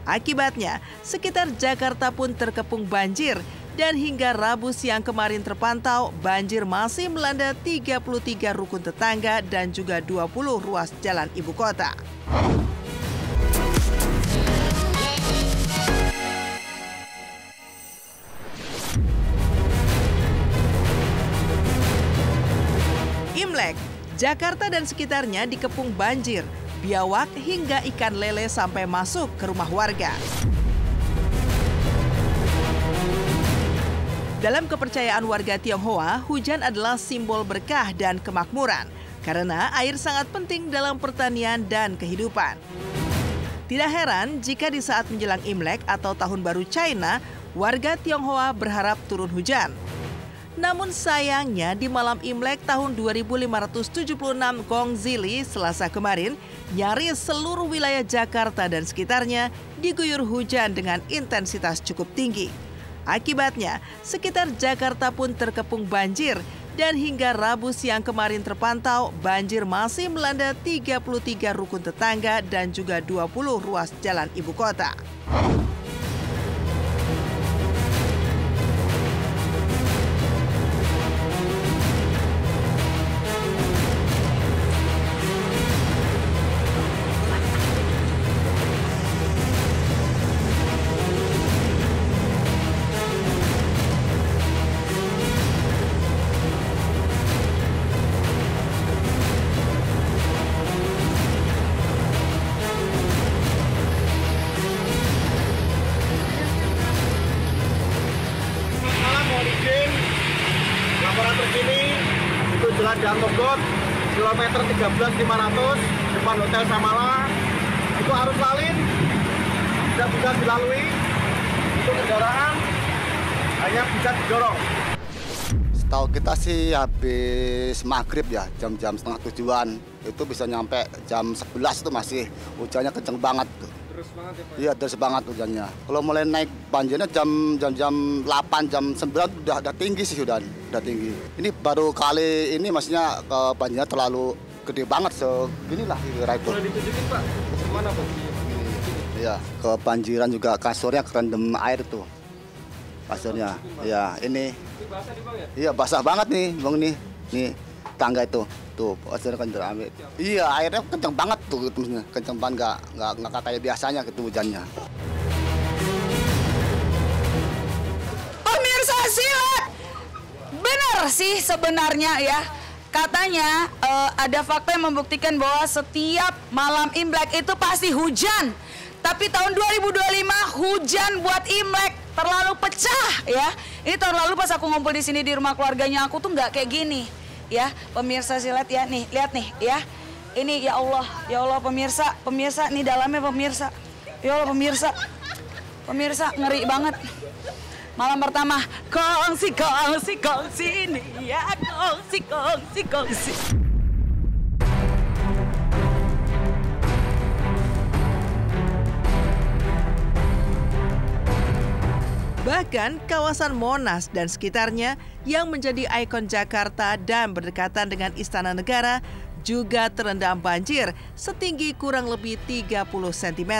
Akibatnya, sekitar Jakarta pun terkepung banjir dan hingga Rabu siang kemarin terpantau banjir masih melanda 33 rukun tetangga dan juga 20 ruas jalan ibu kota. Imlek, Jakarta dan sekitarnya dikepung banjir, biawak hingga ikan lele sampai masuk ke rumah warga. Dalam kepercayaan warga Tionghoa, hujan adalah simbol berkah dan kemakmuran karena air sangat penting dalam pertanian dan kehidupan. Tidak heran jika di saat menjelang Imlek atau Tahun Baru China, warga Tionghoa berharap turun hujan. Namun sayangnya di malam Imlek tahun 2576 Gongzili Selasa kemarin, nyaris seluruh wilayah Jakarta dan sekitarnya diguyur hujan dengan intensitas cukup tinggi. Akibatnya, sekitar Jakarta pun terkepung banjir dan hingga Rabu siang kemarin terpantau banjir masih melanda 33 rukun tetangga dan juga 20 ruas jalan ibu kota. Laporan terkini itu Jalan Daan Mogot, kilometer 13.500 depan Hotel Samala, itu arus lalin tidak bisa dilalui, untuk kendaraan hanya bisa didorong. Setahu kita sih habis maghrib ya, jam-jam setengah tujuan, itu bisa nyampe jam 11 itu masih hujannya kenceng banget tuh. Terus banget ya Pak? Iya, terus banget hujannya. Kalau mulai naik banjirnya jam 8, jam 9 udah tinggi sih, udah tinggi. Ini baru kali ini maksudnya banjirnya terlalu gede banget, seginilah kira itu. Boleh ditunjukin Pak, kemana Pak? Iya, kebanjiran juga kasurnya kerendam air tuh. Kasurnya, ya ini. Itu basah nih Bang ya? Iya, basah banget nih Bang nih tangga itu. Tuh, kasurnya kan terambil. Iya, airnya kenceng banget tuh, kenceng banget, nggak kayak biasanya gitu hujannya. Pemirsa silat, benar sih sebenarnya ya. Katanya ada fakta yang membuktikan bahwa setiap malam Imlek itu pasti hujan. Tapi tahun 2025 hujan buat Imlek terlalu pecah ya. Ini tahun lalu pas aku ngumpul di sini di rumah keluarganya aku tuh nggak kayak gini. Ya, pemirsa silat ya nih, lihat nih ya. Ini ya Allah pemirsa nih dalamnya pemirsa. Ya Allah pemirsa ngeri banget. Malam pertama, kongsi nih ya, kongsi. Bahkan kawasan Monas dan sekitarnya yang menjadi ikon Jakarta dan berdekatan dengan Istana Negara juga terendam banjir setinggi kurang lebih 30 cm.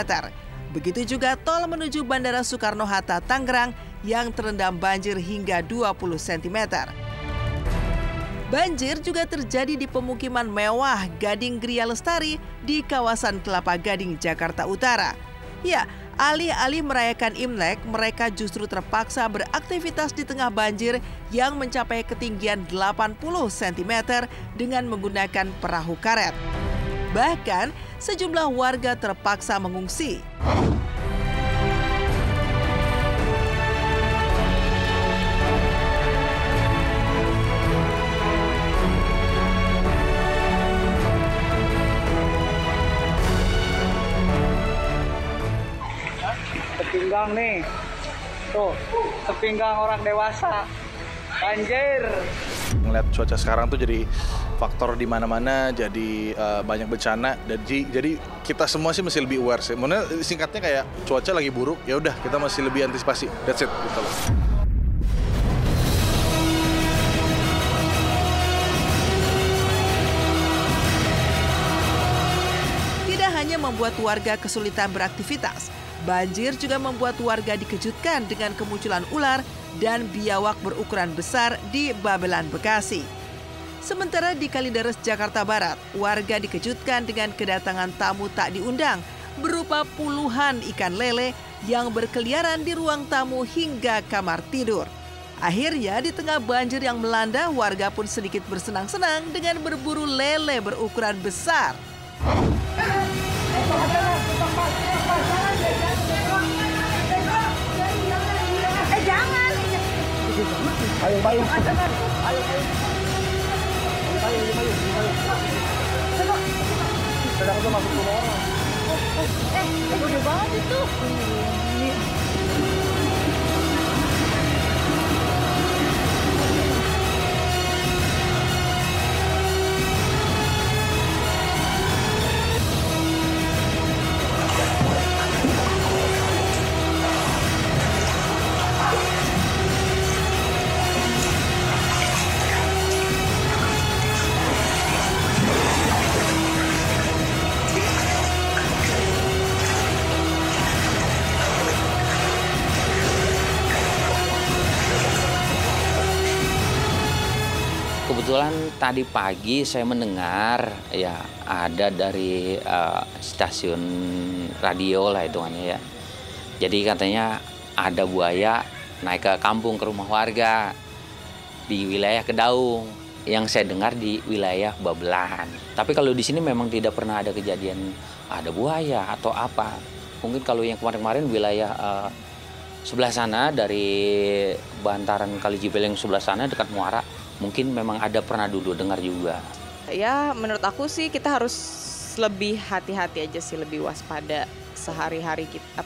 Begitu juga tol menuju Bandara Soekarno-Hatta Tangerang yang terendam banjir hingga 20 cm. Banjir juga terjadi di pemukiman mewah Gading Gria Lestari di kawasan Kelapa Gading, Jakarta Utara. Ya, alih-alih merayakan Imlek, mereka justru terpaksa beraktivitas di tengah banjir yang mencapai ketinggian 80 cm dengan menggunakan perahu karet. Bahkan, sejumlah warga terpaksa mengungsi. Sepinggang nih, tuh sepinggang orang dewasa, banjir. Ngeliat cuaca sekarang tuh jadi faktor di mana-mana, jadi banyak bencana. Jadi kita semua sih mesti lebih aware sih. Maksudnya singkatnya kayak cuaca lagi buruk, ya udah kita masih lebih antisipasi. That's it gitu loh. Tidak hanya membuat warga kesulitan beraktivitas, Banjir juga membuat warga dikejutkan dengan kemunculan ular dan biawak berukuran besar di Babelan, Bekasi. Sementara di Kalideres, Jakarta Barat, warga dikejutkan dengan kedatangan tamu tak diundang berupa puluhan ikan lele yang berkeliaran di ruang tamu hingga kamar tidur. Akhirnya di tengah banjir yang melanda, warga pun sedikit bersenang-senang dengan berburu lele berukuran besar. Gede banget itu. Kebetulan tadi pagi saya mendengar ya ada dari stasiun radio lah hitungannya ya. Jadi katanya ada buaya naik ke kampung ke rumah warga di wilayah Kedaung. Yang saya dengar di wilayah Babelan. Tapi kalau di sini memang tidak pernah ada kejadian ada buaya atau apa. Mungkin kalau yang kemarin-kemarin wilayah sebelah sana dari bantaran Kali Cipeleng sebelah sana dekat Muara, mungkin memang ada pernah dulu dengar juga. Ya menurut aku sih kita harus lebih hati-hati aja sih, lebih waspada sehari-hari kita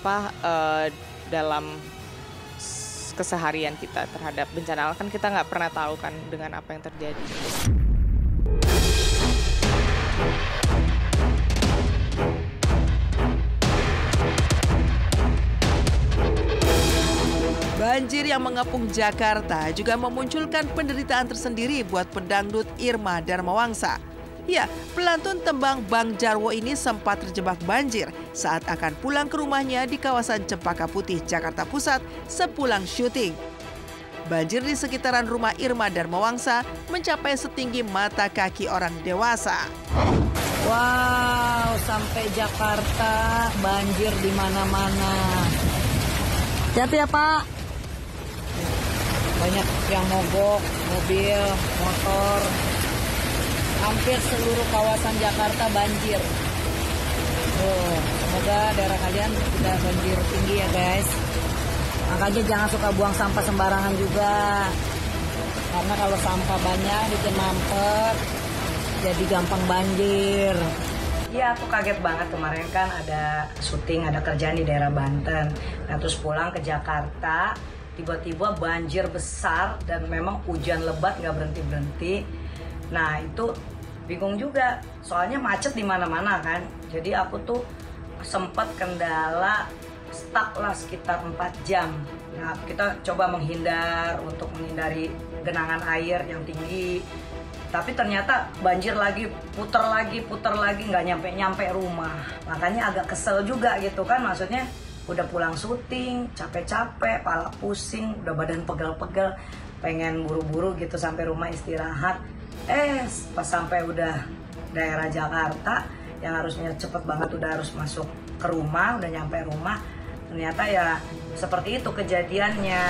dalam keseharian kita terhadap bencana alam. Kan kita nggak pernah tahu kan dengan apa yang terjadi. Banjir yang mengepung Jakarta juga memunculkan penderitaan tersendiri buat pedangdut Irma Darmawangsa. Ya, pelantun tembang Bang Jarwo ini sempat terjebak banjir saat akan pulang ke rumahnya di kawasan Cempaka Putih, Jakarta Pusat sepulang syuting. Banjir di sekitaran rumah Irma Darmawangsa mencapai setinggi mata kaki orang dewasa. Wow, sampai Jakarta banjir di mana-mana. Hati-hati ya Pak. Banyak yang mogok, mobil, motor. Hampir seluruh kawasan Jakarta banjir. Semoga daerah kalian tidak banjir tinggi ya guys. Makanya jangan suka buang sampah sembarangan juga. Karena kalau sampah banyak bikin mampet, jadi gampang banjir. Iya, aku kaget banget kemarin kan ada syuting, ada kerjaan di daerah Banten. Nah terus pulang ke Jakarta, tiba-tiba banjir besar dan memang hujan lebat nggak berhenti-berhenti. Nah itu bingung juga, soalnya macet di mana-mana kan. Jadi aku tuh sempat kendala stuck lah sekitar 4 jam. Nah kita coba menghindari genangan air yang tinggi. Tapi ternyata banjir lagi, puter lagi, nggak nyampe rumah. Makanya agak kesel juga gitu kan, maksudnya udah pulang syuting, capek-capek, pala pusing, udah badan pegel-pegel, pengen buru-buru gitu sampai rumah istirahat. Pas sampai udah daerah Jakarta, yang harusnya cepet banget udah harus masuk ke rumah, udah nyampe rumah, ternyata ya seperti itu kejadiannya.